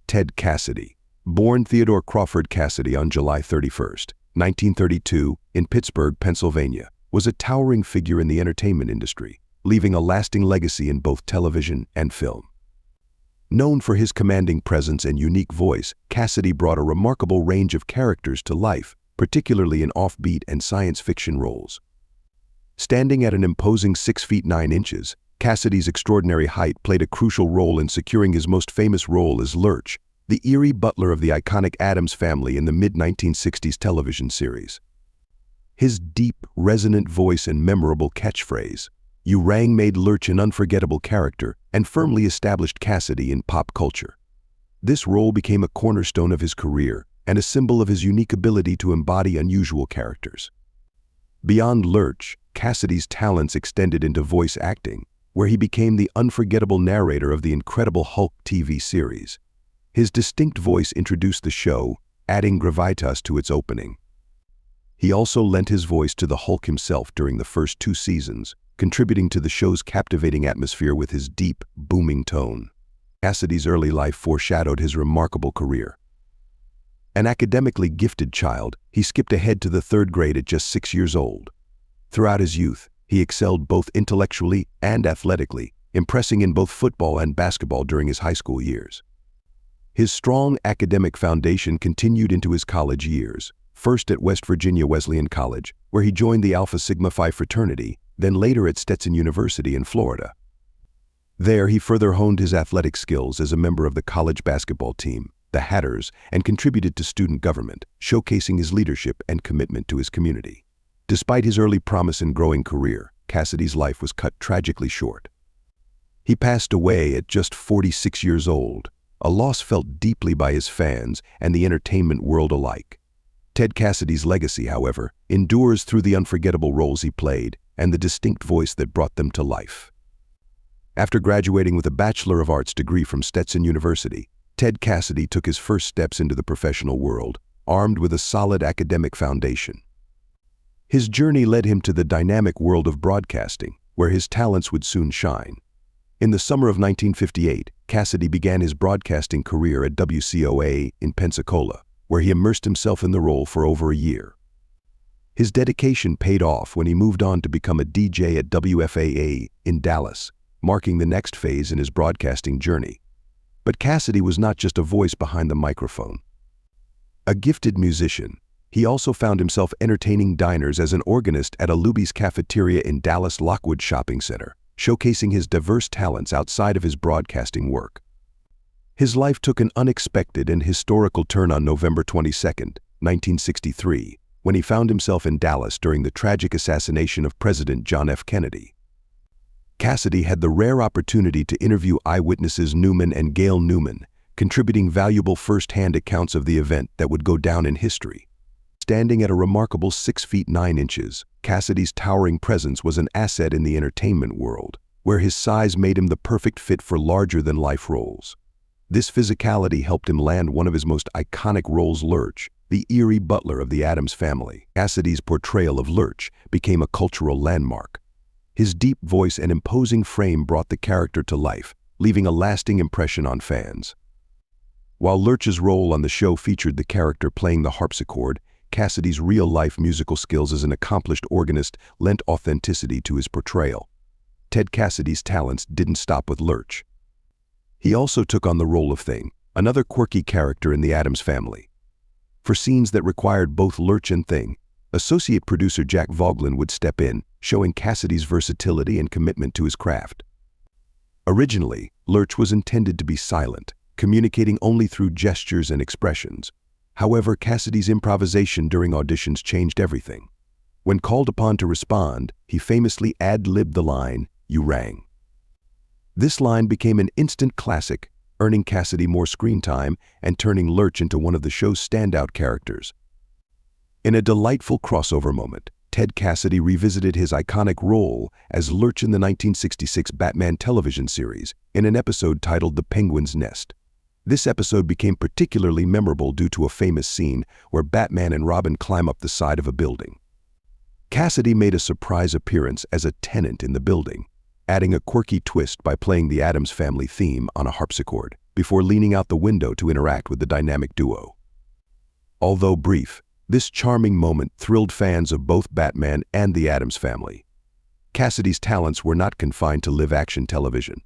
Ted Cassidy, born Theodore Crawford Cassidy on July 31, 1932, in Pittsburgh, Pennsylvania, was a towering figure in the entertainment industry, leaving a lasting legacy in both television and film. Known for his commanding presence and unique voice, Cassidy brought a remarkable range of characters to life, particularly in offbeat and science fiction roles. Standing at an imposing 6 feet 9 inches, Cassidy's extraordinary height played a crucial role in securing his most famous role as Lurch, the eerie butler of the iconic Addams Family in the mid-1960s television series. His deep, resonant voice and memorable catchphrase, "You rang," made Lurch an unforgettable character and firmly established Cassidy in pop culture. This role became a cornerstone of his career and a symbol of his unique ability to embody unusual characters. Beyond Lurch, Cassidy's talents extended into voice acting, where he became the unforgettable narrator of the Incredible Hulk TV series. His distinct voice introduced the show, adding gravitas to its opening. He also lent his voice to the Hulk himself during the first 2 seasons, contributing to the show's captivating atmosphere with his deep, booming tone. Cassidy's early life foreshadowed his remarkable career. An academically gifted child, he skipped ahead to the 3rd grade at just 6 years old. Throughout his youth, he excelled both intellectually and athletically, impressing in both football and basketball during his high school years. His strong academic foundation continued into his college years, first at West Virginia Wesleyan College, where he joined the Alpha Sigma Phi fraternity, then later at Stetson University in Florida. There, he further honed his athletic skills as a member of the college basketball team, the Hatters, and contributed to student government, showcasing his leadership and commitment to his community. Despite his early promise and growing career, Cassidy's life was cut tragically short. He passed away at just 46 years old, a loss felt deeply by his fans and the entertainment world alike. Ted Cassidy's legacy, however, endures through the unforgettable roles he played and the distinct voice that brought them to life. After graduating with a Bachelor of Arts degree from Stetson University, Ted Cassidy took his first steps into the professional world, armed with a solid academic foundation. His journey led him to the dynamic world of broadcasting, where his talents would soon shine. In the summer of 1958, Cassidy began his broadcasting career at WCOA in Pensacola, where he immersed himself in the role for over a year. His dedication paid off when he moved on to become a DJ at WFAA in Dallas, marking the next phase in his broadcasting journey. But Cassidy was not just a voice behind the microphone. A gifted musician, he also found himself entertaining diners as an organist at a Luby's cafeteria in Dallas' Lockwood Shopping Center, showcasing his diverse talents outside of his broadcasting work. His life took an unexpected and historical turn on November 22, 1963, when he found himself in Dallas during the tragic assassination of President John F. Kennedy. Cassidy had the rare opportunity to interview eyewitnesses Newman and Gail Newman, contributing valuable first-hand accounts of the event that would go down in history. Standing at a remarkable 6 feet 9 inches, Cassidy's towering presence was an asset in the entertainment world, where his size made him the perfect fit for larger-than-life roles. This physicality helped him land one of his most iconic roles, Lurch, the eerie butler of the Addams Family. Cassidy's portrayal of Lurch became a cultural landmark. His deep voice and imposing frame brought the character to life, leaving a lasting impression on fans. While Lurch's role on the show featured the character playing the harpsichord, Cassidy's real-life musical skills as an accomplished organist lent authenticity to his portrayal. Ted Cassidy's talents didn't stop with Lurch. He also took on the role of Thing, another quirky character in the Addams Family. For scenes that required both Lurch and Thing, associate producer Jack Voglin would step in, showing Cassidy's versatility and commitment to his craft. Originally, Lurch was intended to be silent, communicating only through gestures and expressions. However, Cassidy's improvisation during auditions changed everything. When called upon to respond, he famously ad-libbed the line, "You rang." This line became an instant classic, earning Cassidy more screen time and turning Lurch into one of the show's standout characters. In a delightful crossover moment, Ted Cassidy revisited his iconic role as Lurch in the 1966 Batman television series in an episode titled The Penguin's Nest. This episode became particularly memorable due to a famous scene where Batman and Robin climb up the side of a building. Cassidy made a surprise appearance as a tenant in the building, adding a quirky twist by playing the Addams Family theme on a harpsichord. before leaning out the window to interact with the dynamic duo. Although brief, this charming moment thrilled fans of both Batman and the Addams Family. Cassidy's talents were not confined to live-action television.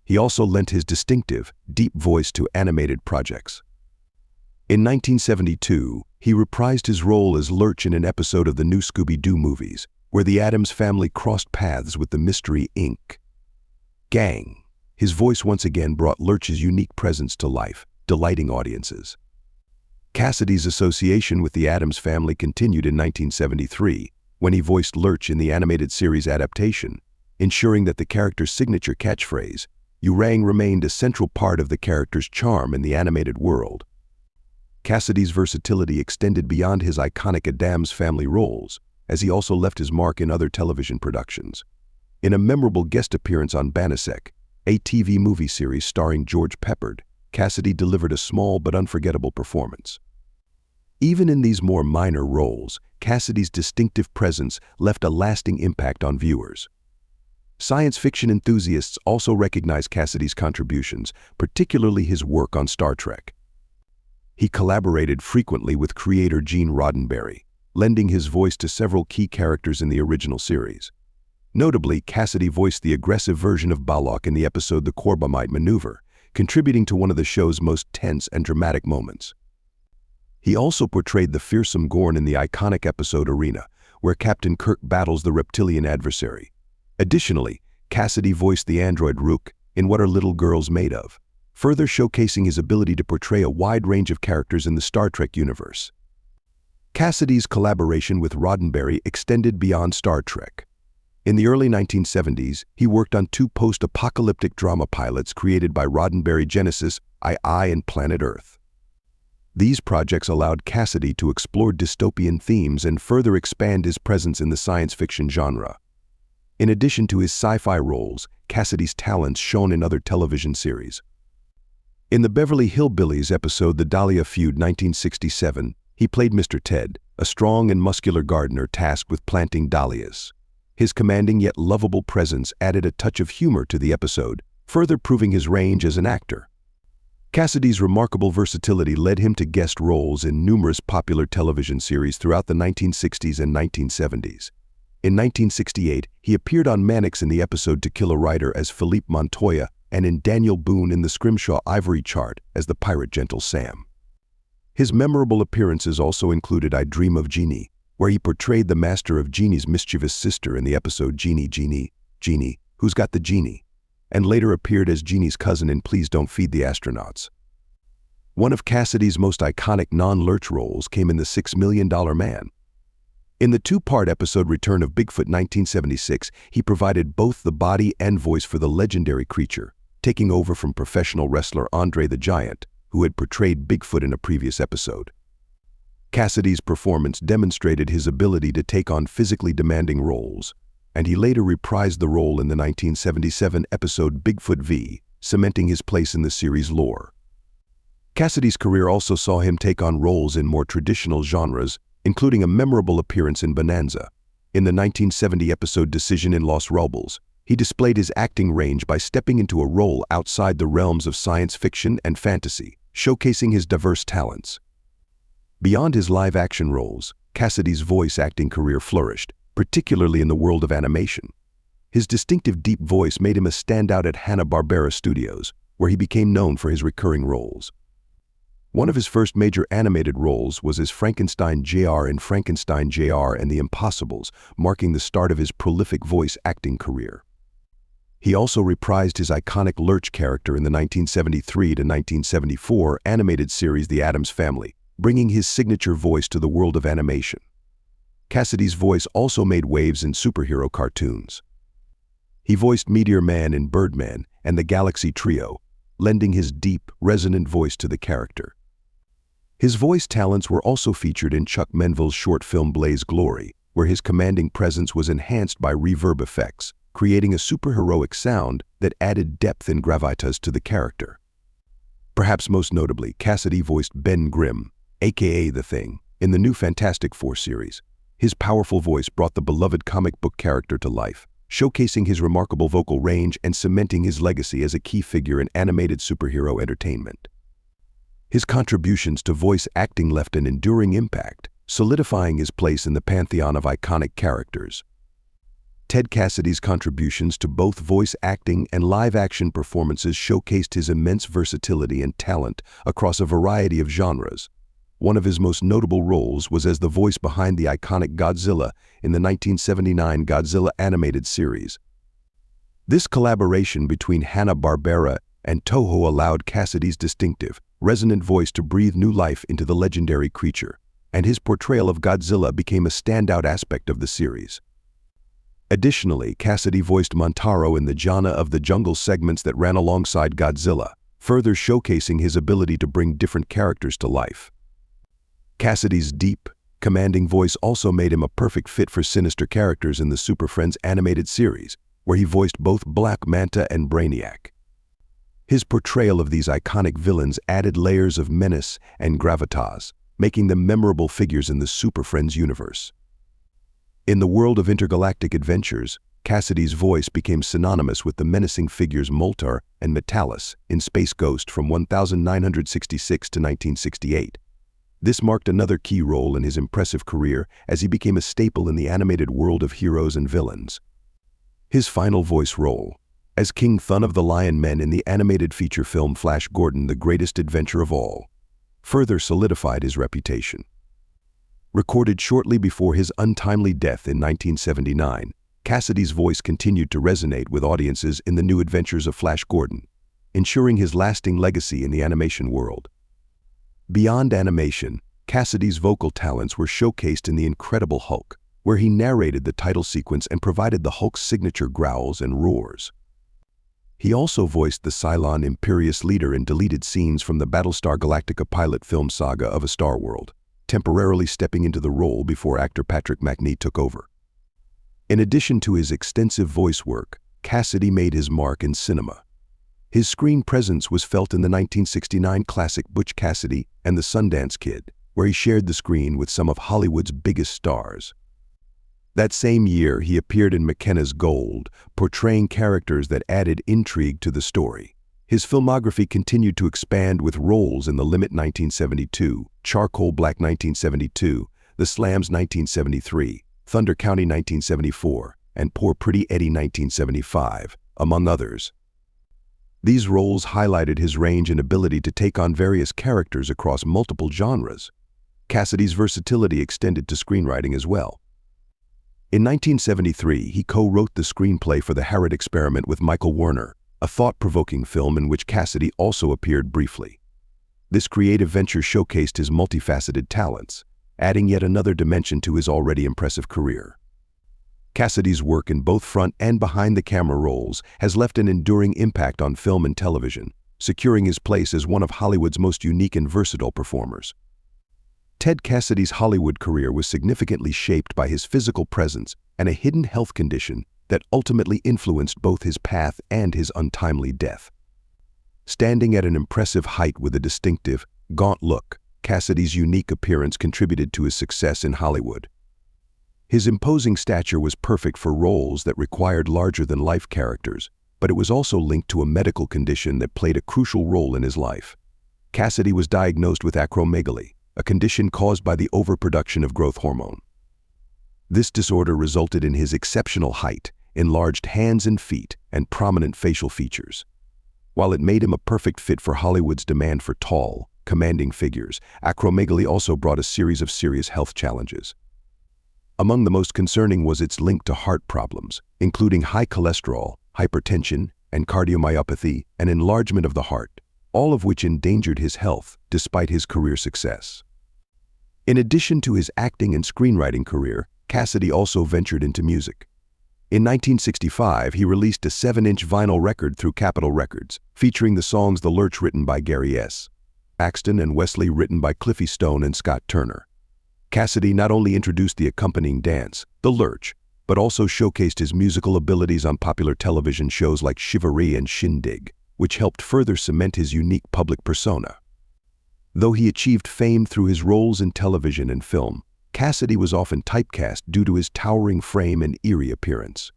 He also lent his distinctive, deep voice to animated projects. In 1972, he reprised his role as Lurch in an episode of the new Scooby-Doo movies, where the Addams Family crossed paths with the Mystery Inc. gang. His voice once again brought Lurch's unique presence to life, delighting audiences. Cassidy's association with the Addams Family continued in 1973, when he voiced Lurch in the animated series adaptation, ensuring that the character's signature catchphrase, "Urang," remained a central part of the character's charm in the animated world. Cassidy's versatility extended beyond his iconic Addams Family roles, as he also left his mark in other television productions. In a memorable guest appearance on Banasek, a TV movie series starring George Peppard, Cassidy delivered a small but unforgettable performance. Even in these more minor roles, Cassidy's distinctive presence left a lasting impact on viewers. Science fiction enthusiasts also recognize Cassidy's contributions, particularly his work on Star Trek. He collaborated frequently with creator Gene Roddenberry, lending his voice to several key characters in the original series. Notably, Cassidy voiced the aggressive version of Balok in the episode The Corbomite Maneuver, contributing to one of the show's most tense and dramatic moments. He also portrayed the fearsome Gorn in the iconic episode Arena, where Captain Kirk battles the reptilian adversary. Additionally, Cassidy voiced the android Rook in What Are Little Girls Made Of, further showcasing his ability to portray a wide range of characters in the Star Trek universe. Cassidy's collaboration with Roddenberry extended beyond Star Trek. In the early 1970s, he worked on two post-apocalyptic drama pilots created by Roddenberry: Genesis, I and Planet Earth. These projects allowed Cassidy to explore dystopian themes and further expand his presence in the science fiction genre. In addition to his sci-fi roles, Cassidy's talents shone in other television series. In the Beverly Hillbillies episode The Dahlia Feud 1967, he played Mr. Ted, a strong and muscular gardener tasked with planting dahlias. His commanding yet lovable presence added a touch of humor to the episode, further proving his range as an actor. Cassidy's remarkable versatility led him to guest roles in numerous popular television series throughout the 1960s and 1970s. In 1968, he appeared on Mannix in the episode To Kill a Writer as Philippe Montoya and in Daniel Boone in the Scrimshaw Ivory Chart as the pirate Gentle Sam. His memorable appearances also included I Dream of Jeannie, where he portrayed the master of Jeannie's mischievous sister in the episode Jeannie, Who's Got the Genie, and later appeared as Jeannie's cousin in Please Don't Feed the Astronauts. One of Cassidy's most iconic non-Lurch roles came in The $6 Million Man. In the two-part episode Return of Bigfoot 1976, he provided both the body and voice for the legendary creature, taking over from professional wrestler Andre the Giant, who had portrayed Bigfoot in a previous episode. Cassidy's performance demonstrated his ability to take on physically demanding roles, and he later reprised the role in the 1977 episode Bigfoot v., cementing his place in the series' lore. Cassidy's career also saw him take on roles in more traditional genres, including a memorable appearance in Bonanza. In the 1970 episode Decision in Los Robles, he displayed his acting range by stepping into a role outside the realms of science fiction and fantasy, showcasing his diverse talents. Beyond his live-action roles, Cassidy's voice acting career flourished, particularly in the world of animation. His distinctive deep voice made him a standout at Hanna-Barbera Studios, where he became known for his recurring roles. One of his first major animated roles was as Frankenstein Jr. in Frankenstein Jr. and the Impossibles, marking the start of his prolific voice acting career. He also reprised his iconic Lurch character in the 1973 to 1974 animated series The Addams Family, bringing his signature voice to the world of animation. Cassidy's voice also made waves in superhero cartoons. He voiced Meteor Man in Birdman and the Galaxy Trio, lending his deep, resonant voice to the character. His voice talents were also featured in Chuck Menville's short film Blaze Glory, where his commanding presence was enhanced by reverb effects, creating a superheroic sound that added depth and gravitas to the character. Perhaps most notably, Cassidy voiced Ben Grimm, aka The Thing, in the new Fantastic Four series. His powerful voice brought the beloved comic book character to life, showcasing his remarkable vocal range and cementing his legacy as a key figure in animated superhero entertainment. His contributions to voice acting left an enduring impact, solidifying his place in the pantheon of iconic characters. Ted Cassidy's contributions to both voice acting and live-action performances showcased his immense versatility and talent across a variety of genres. One of his most notable roles was as the voice behind the iconic Godzilla in the 1979 Godzilla animated series. This collaboration between Hanna-Barbera and Toho allowed Cassidy's distinctive, resonant voice to breathe new life into the legendary creature, and his portrayal of Godzilla became a standout aspect of the series. Additionally, Cassidy voiced Montaro in the Jana of the Jungle segments that ran alongside Godzilla, further showcasing his ability to bring different characters to life. Cassidy's deep, commanding voice also made him a perfect fit for sinister characters in the Super Friends animated series, where he voiced both Black Manta and Brainiac. His portrayal of these iconic villains added layers of menace and gravitas, making them memorable figures in the Super Friends universe. In the world of intergalactic adventures, Cassidy's voice became synonymous with the menacing figures Moltar and Metalis in Space Ghost from 1966 to 1968. This marked another key role in his impressive career as he became a staple in the animated world of heroes and villains. His final voice role, as King Thun of the Lion Men in the animated feature film Flash Gordon: The Greatest Adventure of All, further solidified his reputation. Recorded shortly before his untimely death in 1979, Cassidy's voice continued to resonate with audiences in the new adventures of Flash Gordon, ensuring his lasting legacy in the animation world. Beyond animation, Cassidy's vocal talents were showcased in The Incredible Hulk, where he narrated the title sequence and provided the Hulk's signature growls and roars. He also voiced the Cylon Imperious leader in deleted scenes from the Battlestar Galactica pilot film saga of A Star World, temporarily stepping into the role before actor Patrick Macnee took over. In addition to his extensive voice work, Cassidy made his mark in cinema. His screen presence was felt in the 1969 classic Butch Cassidy and the Sundance Kid, where he shared the screen with some of Hollywood's biggest stars. That same year, he appeared in McKenna's Gold, portraying characters that added intrigue to the story. His filmography continued to expand with roles in The Limit 1972, Charcoal Black 1972, The Slams 1973, Thunder County 1974, and Poor Pretty Eddie 1975, among others. These roles highlighted his range and ability to take on various characters across multiple genres. Cassidy's versatility extended to screenwriting as well. In 1973, he co-wrote the screenplay for The Harrod Experiment with Michael Werner, a thought-provoking film in which Cassidy also appeared briefly. This creative venture showcased his multifaceted talents, adding yet another dimension to his already impressive career. Cassidy's work in both front and behind-the-camera roles has left an enduring impact on film and television, securing his place as one of Hollywood's most unique and versatile performers. Ted Cassidy's Hollywood career was significantly shaped by his physical presence and a hidden health condition that ultimately influenced both his path and his untimely death. Standing at an impressive height with a distinctive, gaunt look, Cassidy's unique appearance contributed to his success in Hollywood. His imposing stature was perfect for roles that required larger-than-life characters, but it was also linked to a medical condition that played a crucial role in his life. Cassidy was diagnosed with acromegaly, a condition caused by the overproduction of growth hormone. This disorder resulted in his exceptional height, enlarged hands and feet, and prominent facial features. While it made him a perfect fit for Hollywood's demand for tall, commanding figures, acromegaly also brought a series of serious health challenges. Among the most concerning was its link to heart problems, including high cholesterol, hypertension, and cardiomyopathy, and enlargement of the heart, all of which endangered his health despite his career success. In addition to his acting and screenwriting career, Cassidy also ventured into music. In 1965, he released a 7-inch vinyl record through Capitol Records, featuring the songs The Lurch written by Gary S. Paxton and Wesley written by Cliffy Stone and Scott Turner. Cassidy not only introduced the accompanying dance, The Lurch, but also showcased his musical abilities on popular television shows like Chivalry and Shindig, which helped further cement his unique public persona. Though he achieved fame through his roles in television and film, Cassidy was often typecast due to his towering frame and eerie appearance.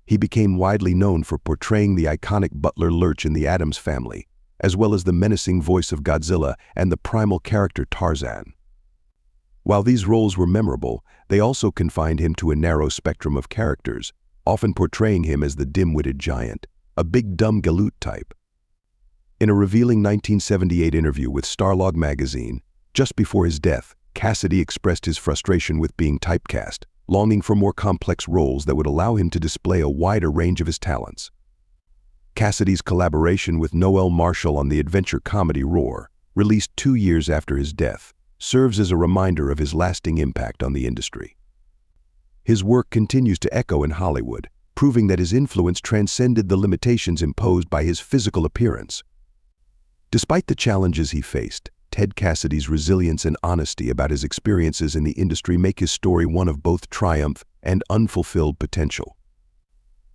He became widely known for portraying the iconic butler Lurch in The Addams Family, as well as the menacing voice of Godzilla and the primal character Tarzan. While these roles were memorable, they also confined him to a narrow spectrum of characters, often portraying him as the dim-witted giant, a big dumb galoot type. In a revealing 1978 interview with Starlog magazine, just before his death, Cassidy expressed his frustration with being typecast, longing for more complex roles that would allow him to display a wider range of his talents. Cassidy's collaboration with Noel Marshall on the adventure comedy Roar, released 2 years after his death, serves as a reminder of his lasting impact on the industry. His work continues to echo in Hollywood, proving that his influence transcended the limitations imposed by his physical appearance. Despite the challenges he faced, Ted Cassidy's resilience and honesty about his experiences in the industry make his story one of both triumph and unfulfilled potential.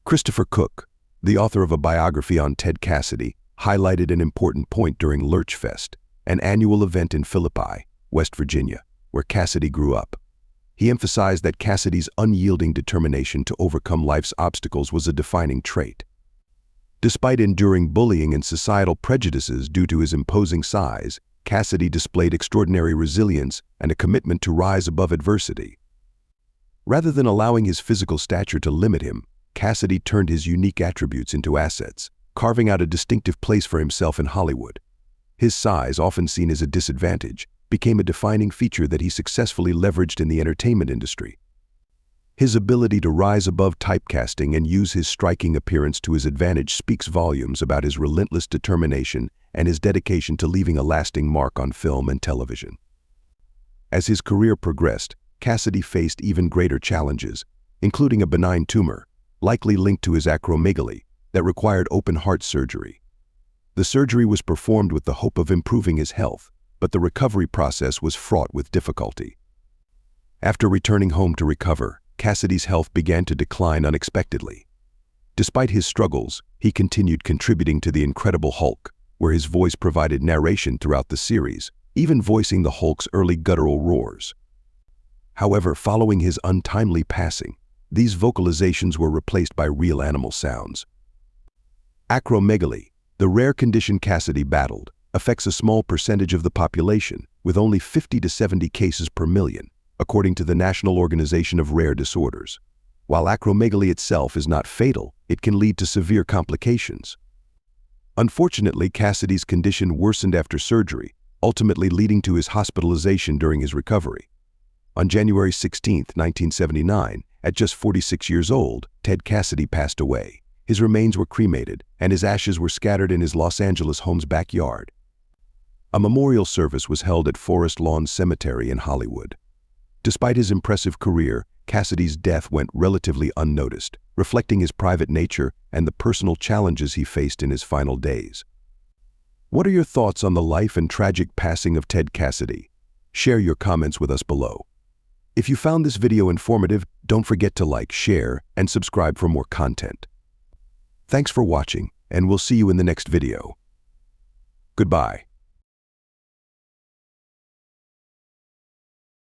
Christopher Cook, the author of a biography on Ted Cassidy, highlighted an important point during Lurch Fest, an annual event in Philippi, West Virginia, where Cassidy grew up. He emphasized that Cassidy's unyielding determination to overcome life's obstacles was a defining trait. Despite enduring bullying and societal prejudices due to his imposing size, Cassidy displayed extraordinary resilience and a commitment to rise above adversity. Rather than allowing his physical stature to limit him, Cassidy turned his unique attributes into assets, carving out a distinctive place for himself in Hollywood. His size, often seen as a disadvantage, became a defining feature that he successfully leveraged in the entertainment industry. His ability to rise above typecasting and use his striking appearance to his advantage speaks volumes about his relentless determination and his dedication to leaving a lasting mark on film and television. As his career progressed, Cassidy faced even greater challenges, including a benign tumor, likely linked to his acromegaly, that required open-heart surgery. The surgery was performed with the hope of improving his health, but the recovery process was fraught with difficulty. After returning home to recover, Cassidy's health began to decline unexpectedly. Despite his struggles, he continued contributing to The Incredible Hulk, where his voice provided narration throughout the series, even voicing the Hulk's early guttural roars. However, following his untimely passing, these vocalizations were replaced by real animal sounds. Acromegaly, the rare condition Cassidy battled, affects a small percentage of the population, with only 50 to 70 cases per million, according to the National Organization of Rare Disorders. While acromegaly itself is not fatal, it can lead to severe complications. Unfortunately, Cassidy's condition worsened after surgery, ultimately leading to his hospitalization during his recovery. On January 16, 1979, at just 46 years old, Ted Cassidy passed away. His remains were cremated, and his ashes were scattered in his Los Angeles home's backyard. A memorial service was held at Forest Lawn Cemetery in Hollywood. Despite his impressive career, Cassidy's death went relatively unnoticed, reflecting his private nature and the personal challenges he faced in his final days. What are your thoughts on the life and tragic passing of Ted Cassidy? Share your comments with us below. If you found this video informative, don't forget to like, share, and subscribe for more content. Thanks for watching, and we'll see you in the next video. Goodbye.